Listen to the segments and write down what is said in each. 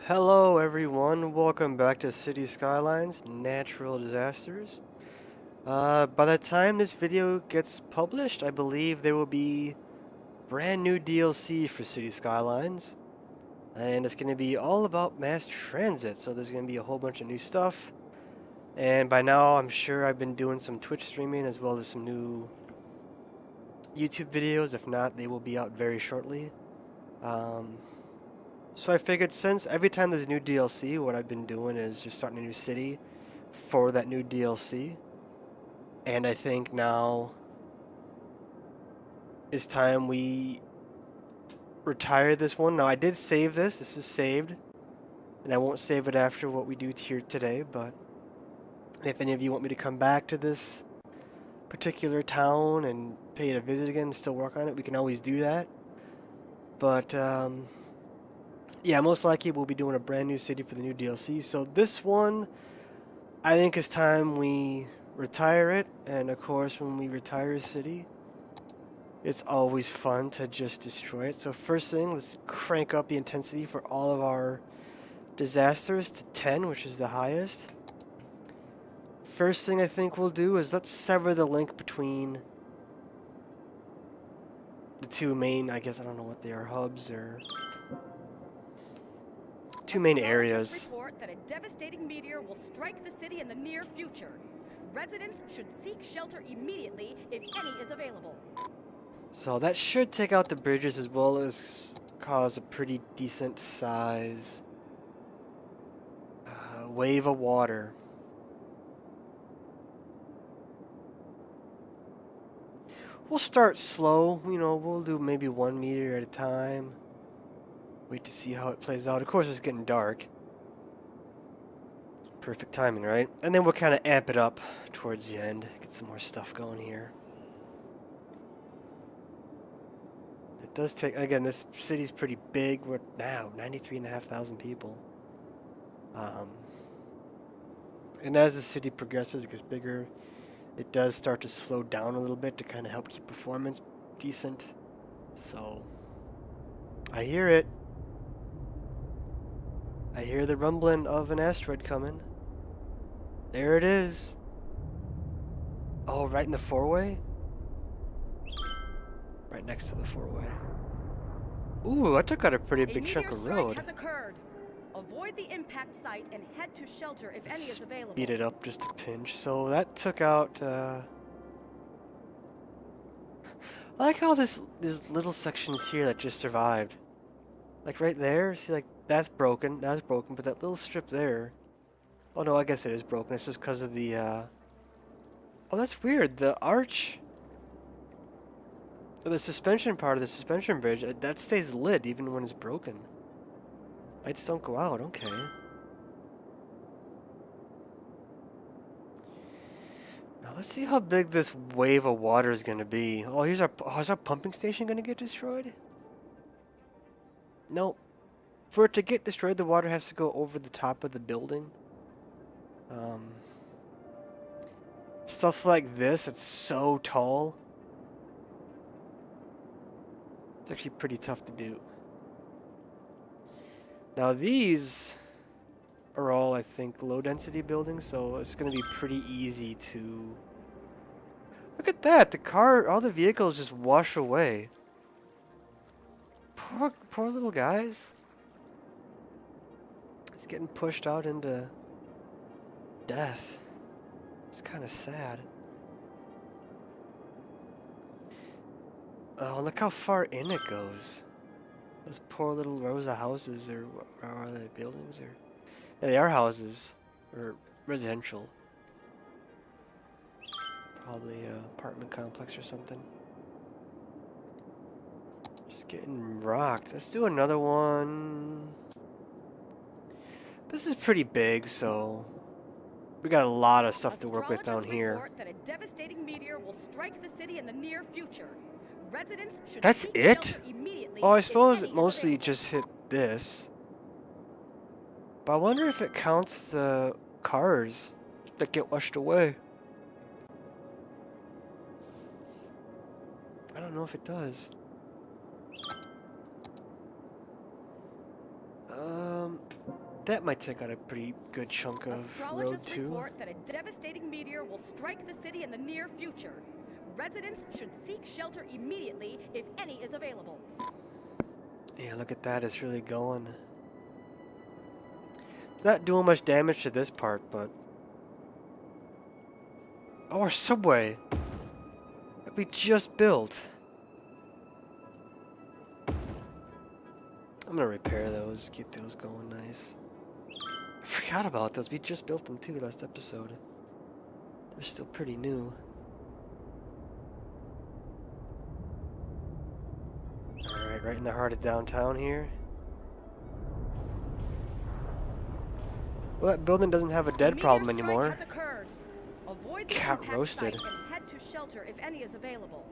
Hello everyone, welcome back to City Skylines Natural Disasters. By the time this video gets published, I believe there will be brand new DLC for City Skylines. And it's going to be all about mass transit, so there's going to be a whole bunch of new stuff. And by now, I'm sure I've been doing some Twitch streaming as well as some new YouTube videos. If not, they will be out very shortly. So I figured since every time there's new DLC, what I've been doing is just starting a new city for that new DLC. And I think now it's time we retire this one. Now I did save this. This is saved. And I won't save it after what we do here today, but if any of you want me to come back to this particular town and pay it a visit again and still work on it, we can always do that. But yeah, most likely we'll be doing a brand new city for the new DLC. So this one, I think it's time we retire it. And of course, when we retire a city, it's always fun to just destroy it. So first thing, let's crank up the intensity for all of our disasters to 10, which is the highest. First thing I think we'll do is let's sever the link between the two main, I guess I don't know what they are, hubs or two main areas. Report that a devastating meteor will strike the city in the near future. Residents should seek shelter immediately if any is available. So that should take out the bridges as well as cause a pretty decent size wave of water. We'll start slow, you know, we'll do maybe 1 meter at a time. Wait to see how it plays out. Of course, it's getting dark. Perfect timing, right? And then we'll kind of amp it up towards the end. Get some more stuff going here. It does take, again, this city's pretty big. We're now 93,500 people. And as the city progresses, it gets bigger. It does start to slow down a little bit to kind of help keep performance decent. So, I hear it. I hear the rumbling of an asteroid coming. There it is. Oh, right in the four-way? Right next to the four-way. Ooh, I took out a pretty big chunk of road. Has occurred. Avoid the impact site and head to shelter if any is available. Speed it up just a pinch. So that took out. I like how there's little sections here that just survived. Like right there, see, like that's broken, but that little strip there. Oh no, I guess it is broken. It's just because of the. Oh, that's weird. The arch. The suspension part of the suspension bridge that stays lit even when it's broken. Lights don't go out. Okay. Now let's see how big this wave of water is going to be. Oh, is our pumping station going to get destroyed? No. For it to get destroyed, the water has to go over the top of the building. Stuff like this, it's so tall. It's actually pretty tough to do. Now these are all, I think, low density buildings, so it's going to be pretty easy to... Look at that! The car, all the vehicles just wash away. Poor little guys. It's getting pushed out into death. It's kind of sad. Oh, look how far in it goes. Those poor little rows of houses, or are they buildings? Or yeah, they are houses, or residential. Probably an apartment complex or something. Just getting rocked. Let's do another one. This is pretty big, so we got a lot of stuff to work with down here. That a devastating meteor will strike the city in the near future. Residents should That's seek it? shelter immediately Oh, I if suppose any it is mostly available. just hit this. But I wonder if it counts the cars that get washed away. I don't know if it does. that might take out a pretty good chunk of road Astrologists too. report that a devastating meteor will strike the city in the near future. Residents should seek shelter immediately if any is available. Yeah, look at that, it's really going. It's not doing much damage to this part, but... Oh, our subway! That we just built. I'm gonna repair those, keep those going nice. I forgot about those, we just built them too last episode. They're still pretty new. Alright, right in the heart of downtown here. Well, that building doesn't have a dead problem anymore. Got roasted. And head to shelter if any is available.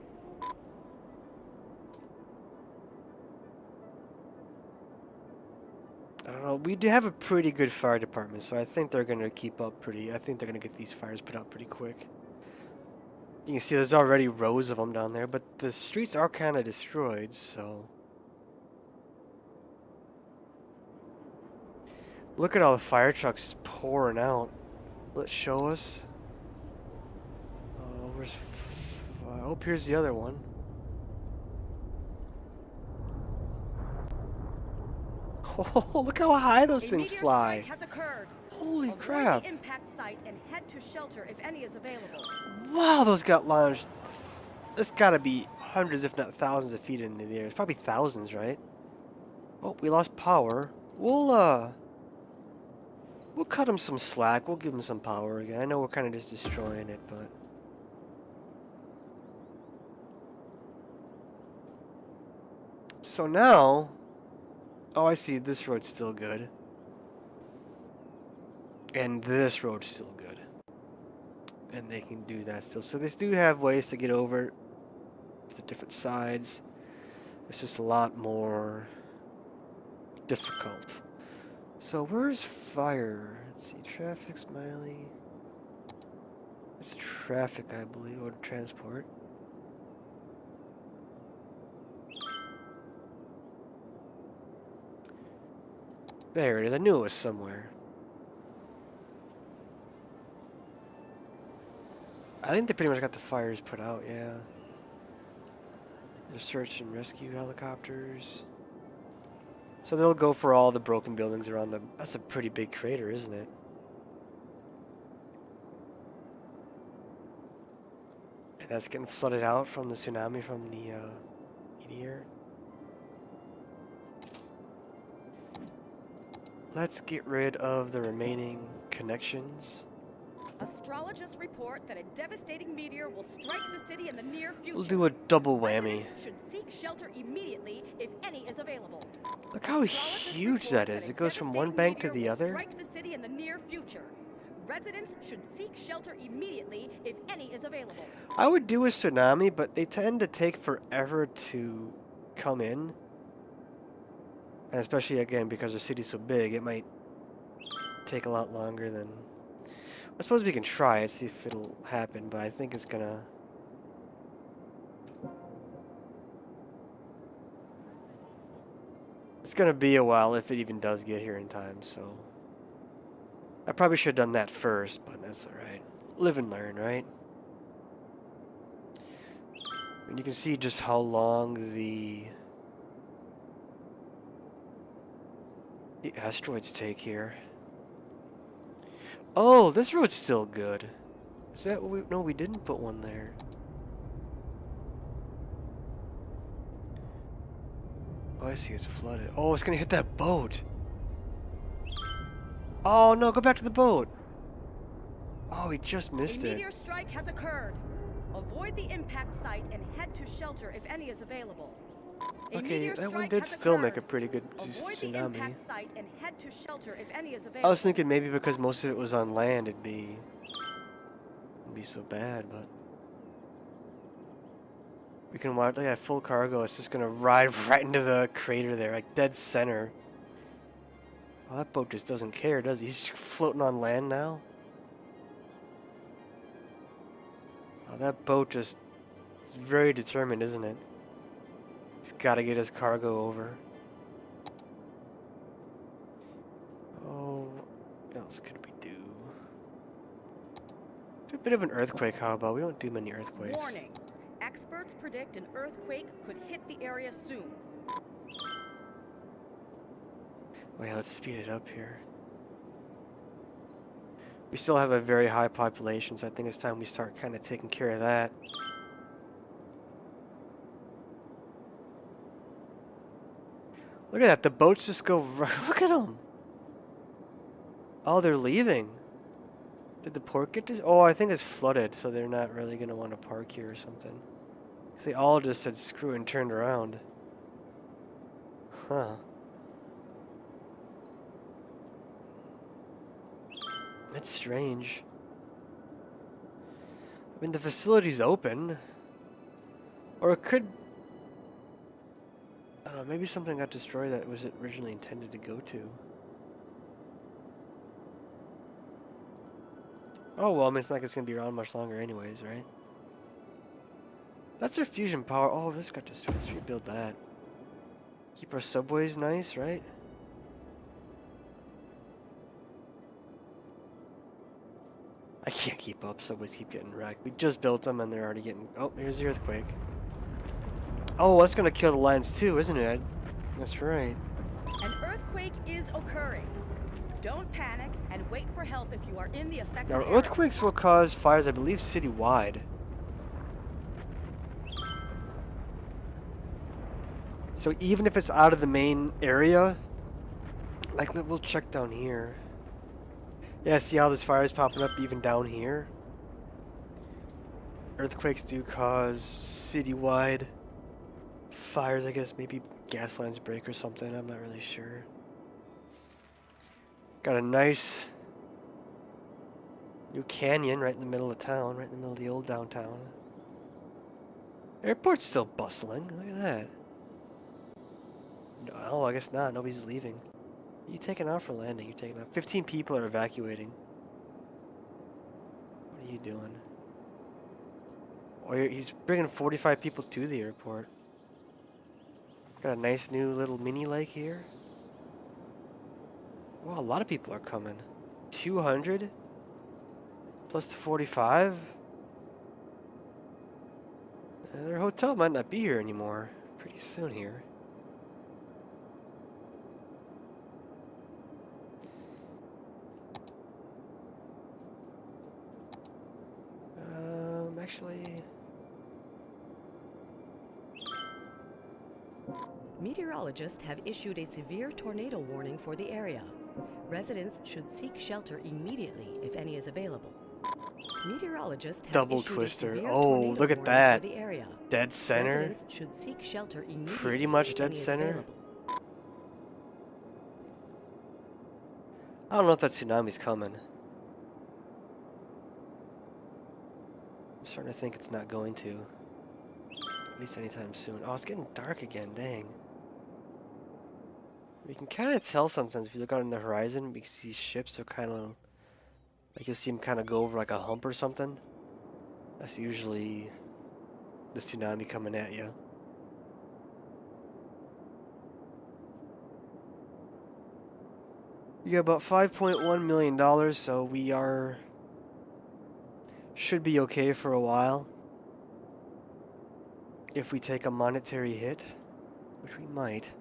I don't know, we do have a pretty good fire department, so I think they're gonna keep up pretty... I think they're gonna get these fires put out pretty quick. You can see there's already rows of them down there, but the streets are kind of destroyed, so... Look at all the fire trucks just pouring out. Will it show us? Where's... Oh, here's the other one. Oh, look how high those things fly. Holy crap. The impact site and head to shelter if any is available. Wow, those got launched. That's gotta be hundreds, if not thousands of feet into the air. It's probably thousands, right? Oh, we lost power. We'll cut them some slack. We'll give them some power again. I know we're kind of just destroying it, but... So now... Oh, I see. This road's still good. And this road's still good. And they can do that still. So they do have ways to get over to the different sides. It's just a lot more difficult. So where's fire? Let's see. Traffic, Smiley. It's traffic, I believe, or transport. There it is. I knew it was somewhere. I think they pretty much got the fires put out, yeah. There's search and rescue helicopters. So they'll go for all the broken buildings around the... That's a pretty big crater, isn't it? And that's getting flooded out from the tsunami from the meteor. Let's get rid of the remaining connections. Astrologists report that a devastating meteor will strike the city in the near future. We'll do a double whammy. Residents should seek shelter immediately if any is available. Look how huge that is. It goes from one bank to the other. Strike the city in the near future. Residents should seek shelter immediately if any is available. I would do a tsunami, but they tend to take forever to come in. And especially, again, because the city's so big, it might take a lot longer than... I suppose we can try it, see if it'll happen, but I think it's gonna... It's gonna be a while if it even does get here in time, so... I probably should have done that first, but that's alright. Live and learn, right? And you can see just how long the asteroids take here. Oh, this road's still good. Is that what we... No, we didn't put one there. Oh, I see, it's flooded. Oh, it's gonna hit that boat. Oh, no, go back to the boat. Oh, he just missed it. A meteor strike has occurred. Avoid the impact site and head to shelter if any is available. Okay, that one did still make a pretty good tsunami. I was thinking maybe because most of it was on land, it'd be so bad, but we can watch. Yeah, full cargo. It's just gonna ride right into the crater there, like dead center. Well, that boat just doesn't care, does he? He's just floating on land now. Oh, that boat just is very determined, isn't it? He's got to get his cargo over. Oh, else could we do? Do a bit of an earthquake, how about? We don't do many earthquakes. Warning. Experts predict an earthquake could hit the area soon. Oh yeah, let's speed it up here. We still have a very high population, so I think it's time we start kind of taking care of that. Look at that, the boats just go right. Look at them. Oh, they're leaving. Did the port get this? Oh, I think it's flooded, so they're not really going to want to park here or something. They all just said screw and turned around. Huh. That's strange. I mean, the facility's open. Or it could... I don't know, maybe something got destroyed that was originally intended to go to. Oh, well, I mean, it's not like it's going to be around much longer anyways, right? That's our fusion power. Oh, this got destroyed. Let's rebuild that. Keep our subways nice, right? I can't keep up. Subways keep getting wrecked. We just built them and they're already getting... Oh, here's the earthquake. Oh, that's going to kill the lines too, isn't it? That's right. An earthquake is occurring. Don't panic and wait for help if you are in the affected Now, area. earthquakes will cause fires, I believe, citywide. So even if it's out of the main area, like we'll check down here. Yeah, see how this fire is popping up even down here? Earthquakes do cause citywide fires, I guess. Maybe gas lines break or something. I'm not really sure. Got a nice new canyon right in the middle of town, right in the middle of the old downtown. Airport's still bustling. Look at that. No, I guess not. Nobody's leaving. You taking off for landing? You taking off? 15 people are evacuating. What are you doing? Oh, he's bringing 45 people to the airport. Got a nice new little mini lake here. Wow, a lot of people are coming. 200 plus the 45. Their hotel might not be here anymore pretty soon here. Actually... Meteorologists have issued a severe tornado warning for the area. Residents should seek shelter immediately if any is available. Meteorologists have Double issued twister. a severe Oh, tornado look at warning that. for the area. Dead center. Residents should seek shelter immediately Pretty much if dead any is center. available. I don't know if that tsunami's coming. I'm starting to think it's not going to. At least anytime soon. Oh, it's getting dark again, dang. You can kind of tell sometimes if you look out on the horizon, we can see ships are kind of... Like you'll see them kind of go over like a hump or something. That's usually the tsunami coming at you. You got about $5.1 million, so we should be okay for a while. If we take a monetary hit, which we might.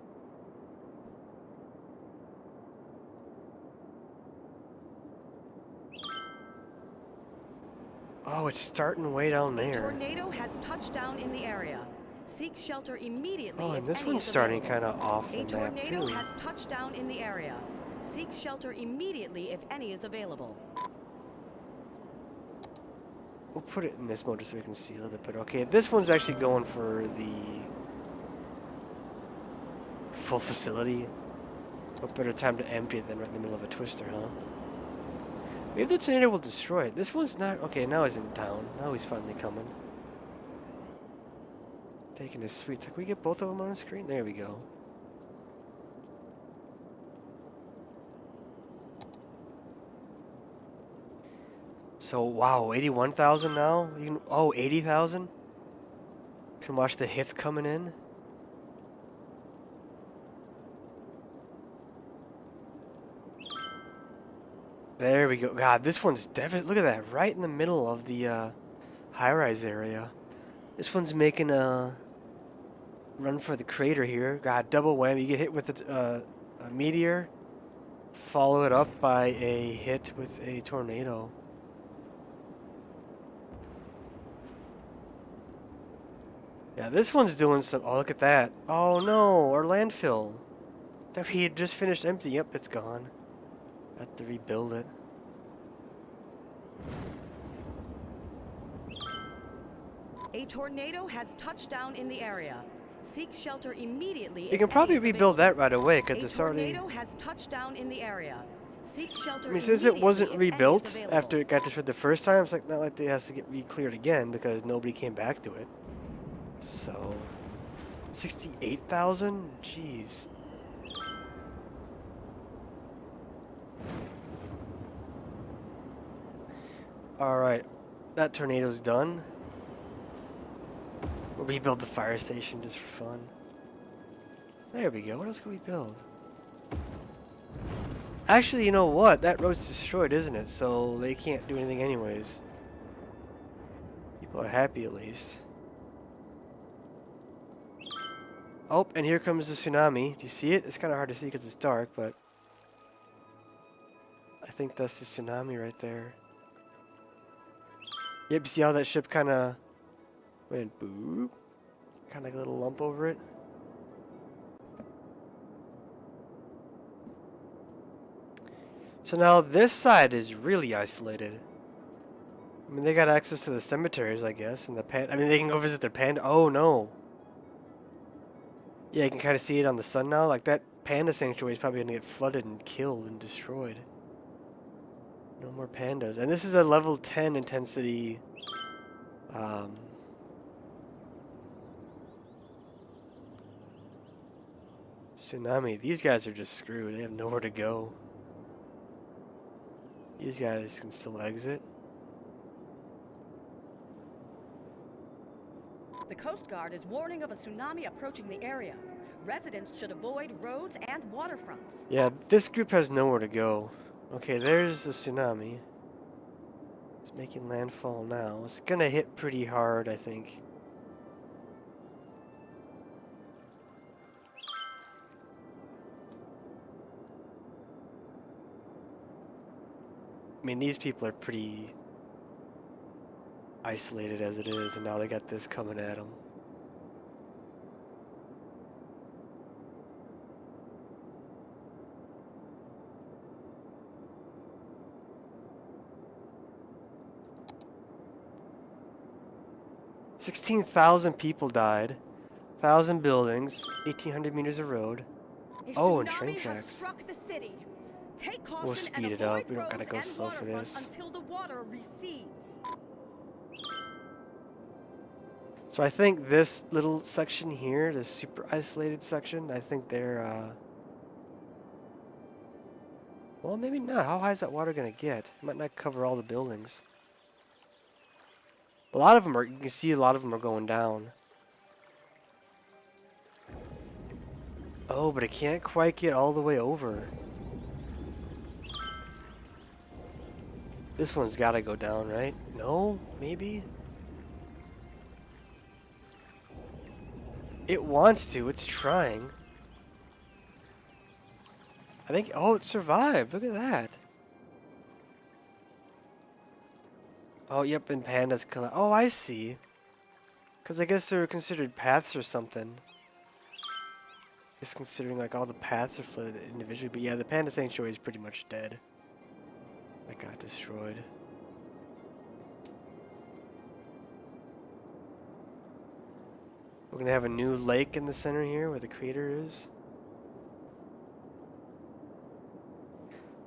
Oh, it's starting way down A there. tornado has touched down in the area. Seek shelter immediately. Oh, if and this any one's is starting available. kind of off the A map tornado too. has touched down in the area. Seek shelter immediately if any is available. We'll put it in this mode just so we can see a little bit better. Okay, this one's actually going for the full facility. What better time to empty it than right in the middle of a twister, huh? Maybe the tornado will destroy it. This one's not... Okay, now he's in town. Now he's finally coming. Taking his sweet. Can we get both of them on the screen? There we go. So, wow, 81,000 now? You can, oh, 80,000? Can watch the hits coming in. There we go. God, this one's definitely, look at that, right in the middle of the high-rise area. This one's making a run for the crater here. God, double whammy. You get hit with a meteor, follow it up by a hit with a tornado. Yeah, this one's doing some. Oh, look at that. Oh no, our landfill that we had just finished emptying. Yep, it's gone. Have to rebuild it. A tornado has touched down in the area. Seek shelter immediately. You if can probably any is rebuild that available. right away because A it's already. tornado has touched down in the area. Seek shelter I mean, since it immediately wasn't if any is rebuilt available. after it got destroyed the first time, it's like not like it has to get re-cleared again because nobody came back to it. So, 68,000? Jeez. All right, that tornado's done. We'll rebuild the fire station just for fun. There we go. What else can we build? Actually, you know what? That road's destroyed, isn't it? So they can't do anything anyways. People are happy at least. Oh, and here comes the tsunami. Do you see it? It's kind of hard to see because it's dark, but I think that's the tsunami right there. Yep, see how that ship kind of went boop? Kind of like a little lump over it. So now this side is really isolated. I mean, they got access to the cemeteries, I guess, and the I mean, they can go visit their panda. Oh no. Yeah, you can kind of see it on the sun now. Like that panda sanctuary is probably gonna get flooded and killed and destroyed. No more pandas, and this is a level 10 intensity. Tsunami. These guys are just screwed. They have nowhere to go. These guys can still exit. The Coast Guard is warning of a tsunami approaching the area. Residents should avoid roads and waterfronts. Yeah, this group has nowhere to go. Okay, there's the tsunami. It's making landfall now. It's gonna hit pretty hard, I think. I mean, these people are pretty isolated as it is, and now they got this coming at them. $16,000 people died, 1,000 buildings, 1,800 meters of road. Oh, and train tracks. We'll speed it up. We don't gotta go slow for this. Until the water recedes. So I think this little section here, this super isolated section, I think they're, well, maybe not. How high is that water gonna get? It might not cover all the buildings. A lot of them are, you can see a lot of them are going down. Oh, but it can't quite get all the way over. This one's gotta go down, right? No? Maybe? It wants to. It's trying. I think... Oh, it survived. Look at that. Oh, yep, and pandas collect. Oh, I see. Because I guess they're considered paths or something. Just considering like all the paths are flooded individually. But yeah, the panda sanctuary is pretty much dead. It got destroyed. We're gonna have a new lake in the center here where the crater is.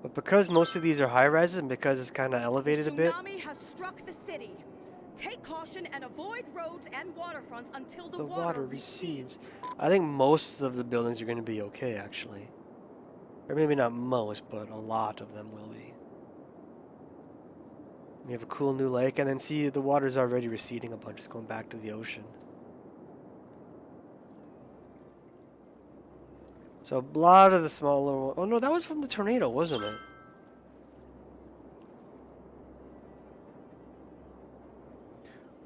But because most of these are high rises and because it's kind of elevated a bit, Tsunami has struck the city. Take caution and avoid roads and waterfronts until the water recedes. I think most of the buildings are going to be okay, actually. Or maybe not most, but a lot of them will be. We have a cool new lake, and then see the water's already receding a bunch. It's going back to the ocean. So a lot of the smaller... Oh no, that was from the tornado, wasn't it?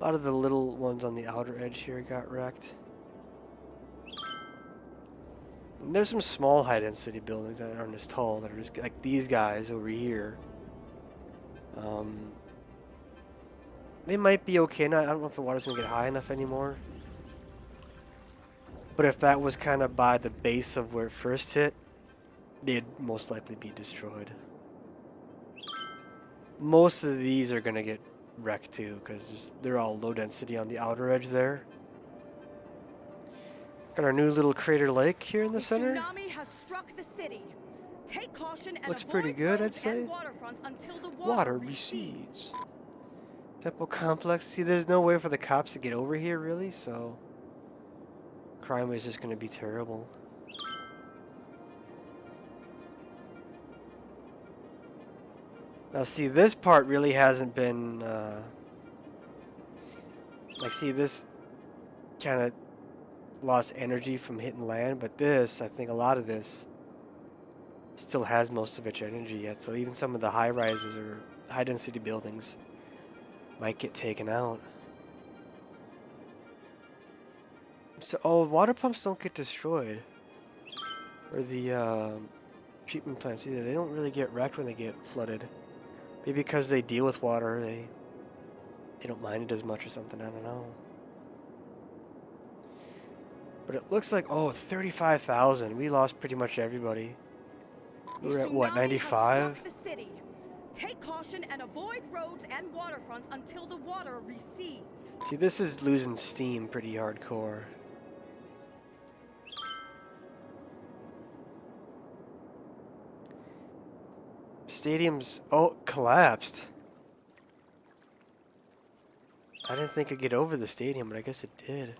A lot of the little ones on the outer edge here got wrecked. And there's some small high density buildings that aren't as tall that are just like these guys over here. They might be okay now. I don't know if the water's gonna get high enough anymore. But if that was kind of by the base of where it first hit, they'd most likely be destroyed. Most of these are gonna get wrecked too, because they're all low density on the outer edge there. Got our new little crater lake here in the center. Tsunami has struck the city. Take caution and Looks avoid pretty good, I'd roads say. and waterfronts until the Water recedes. Depot complex. See, there's no way for the cops to get over here, really, so crime is just going to be terrible. Now, see, this part really hasn't been, like, see, this kind of lost energy from hitting land, but this, I think a lot of this still has most of its energy yet, so even some of the high-rises or high-density buildings might get taken out. So, oh, water pumps don't get destroyed. Or the treatment plants either. They don't really get wrecked when they get flooded. Maybe because they deal with water, they don't mind it as much or something, I don't know. But it looks like, oh, 35,000. We lost pretty much everybody. We were at what, 95? Take caution and avoid roads and waterfronts until the water recedes. See, this is losing steam pretty hardcore. Stadium's, oh, collapsed. I didn't think it'd get over the stadium, but I guess it did.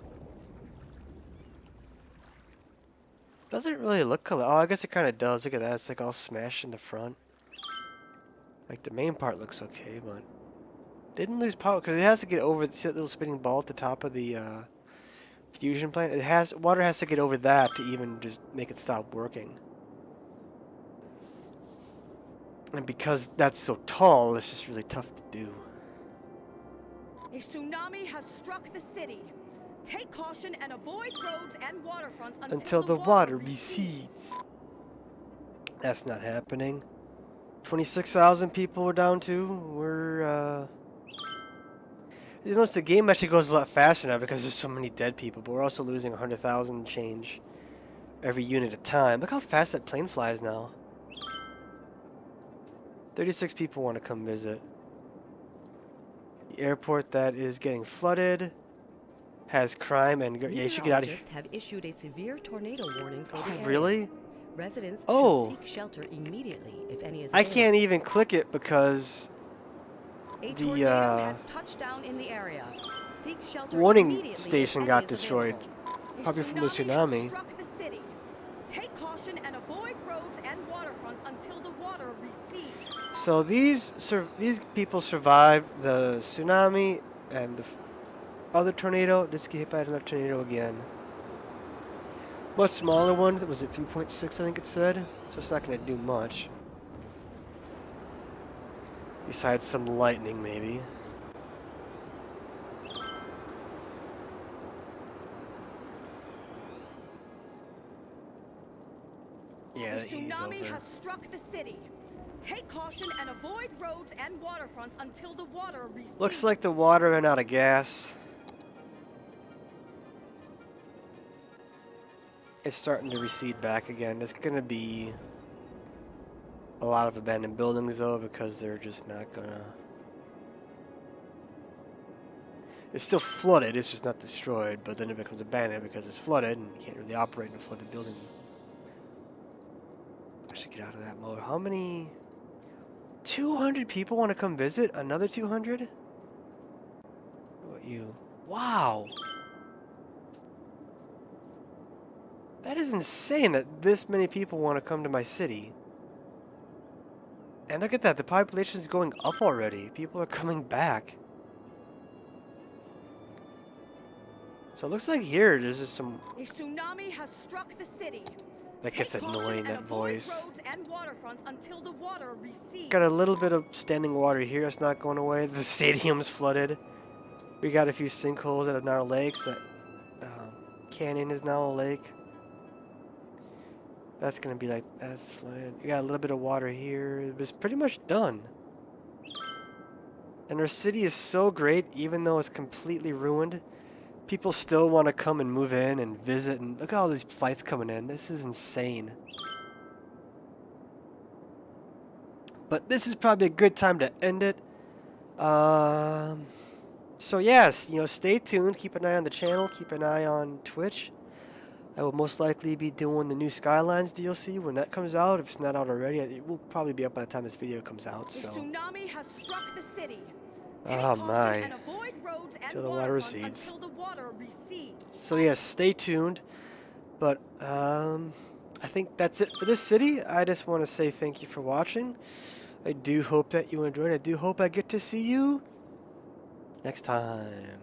Doesn't really look collapsed. Oh, I guess it kind of does. Look at that. It's like all smashed in the front. Like the main part looks okay, but didn't lose power because it has to get over. See that little spinning ball at the top of the fusion plant? Water has to get over that to even just make it stop working. And because that's so tall, it's just really tough to do. A tsunami has struck the city. Take caution and avoid roads and waterfronts until the water recedes. That's not happening. 26,000 people we're down to. We're, you notice the game actually goes a lot faster now because there's so many dead people, but we're also losing 100,000 change every unit at a time. Look how fast that plane flies now. 36 people want to come visit. The airport that is getting flooded has crime and... Yeah, you should get out of here. Have issued a severe tornado warning for the area. Really? Residents should seek shelter immediately if any is I available. can't even click it because tornado has touched down in the area. Seek shelter warning station if got any is destroyed, available. probably from the tsunami. Struck the city. Take caution and avoid roads and waterfronts until the water recedes. So these people survived the tsunami and the other tornado. Just get hit by another tornado again. Much smaller one. Was it 3.6? I think it said. So it's not going to do much. Besides some lightning, maybe. Yeah, the tsunami has struck the city. Take caution and avoid roads and waterfronts until the water recedes. Looks like the water ran out of gas. It's starting to recede back again. There's going to be a lot of abandoned buildings, though, because they're just not going to... It's still flooded, it's just not destroyed, but then it becomes abandoned because it's flooded, and you can't really operate in a flooded building. I should get out of that mode. How many... 200 people want to come visit? Another 200? What about you? Wow! That is insane that this many people want to come to my city. And look at that, the population is going up already. People are coming back. So it looks like here there's just some... A tsunami has struck the city. That gets annoying, that voice. Roads and waterfronts until the water recedes. Got a little bit of standing water here, it's not going away. The stadium's flooded. We got a few sinkholes that are now lakes. That canyon is now a lake. That's gonna be like, that's flooded. We got a little bit of water here. It was pretty much done. And our city is so great, even though it's completely ruined. People still want to come and move in and visit, and look at all these flights coming in. This is insane. But this is probably a good time to end it. So yes, you know, stay tuned. Keep an eye on the channel. Keep an eye on Twitch. I will most likely be doing the new Skylines DLC when that comes out. If it's not out already, it will probably be up by the time this video comes out. A So, tsunami has struck the city. Take oh caution my, and avoid roads and till the water waterfronts recedes. until the water recedes. So yes, stay tuned. But I think that's it for this city. I just want to say thank you for watching. I do hope that you enjoyed. I do hope I get to see you next time.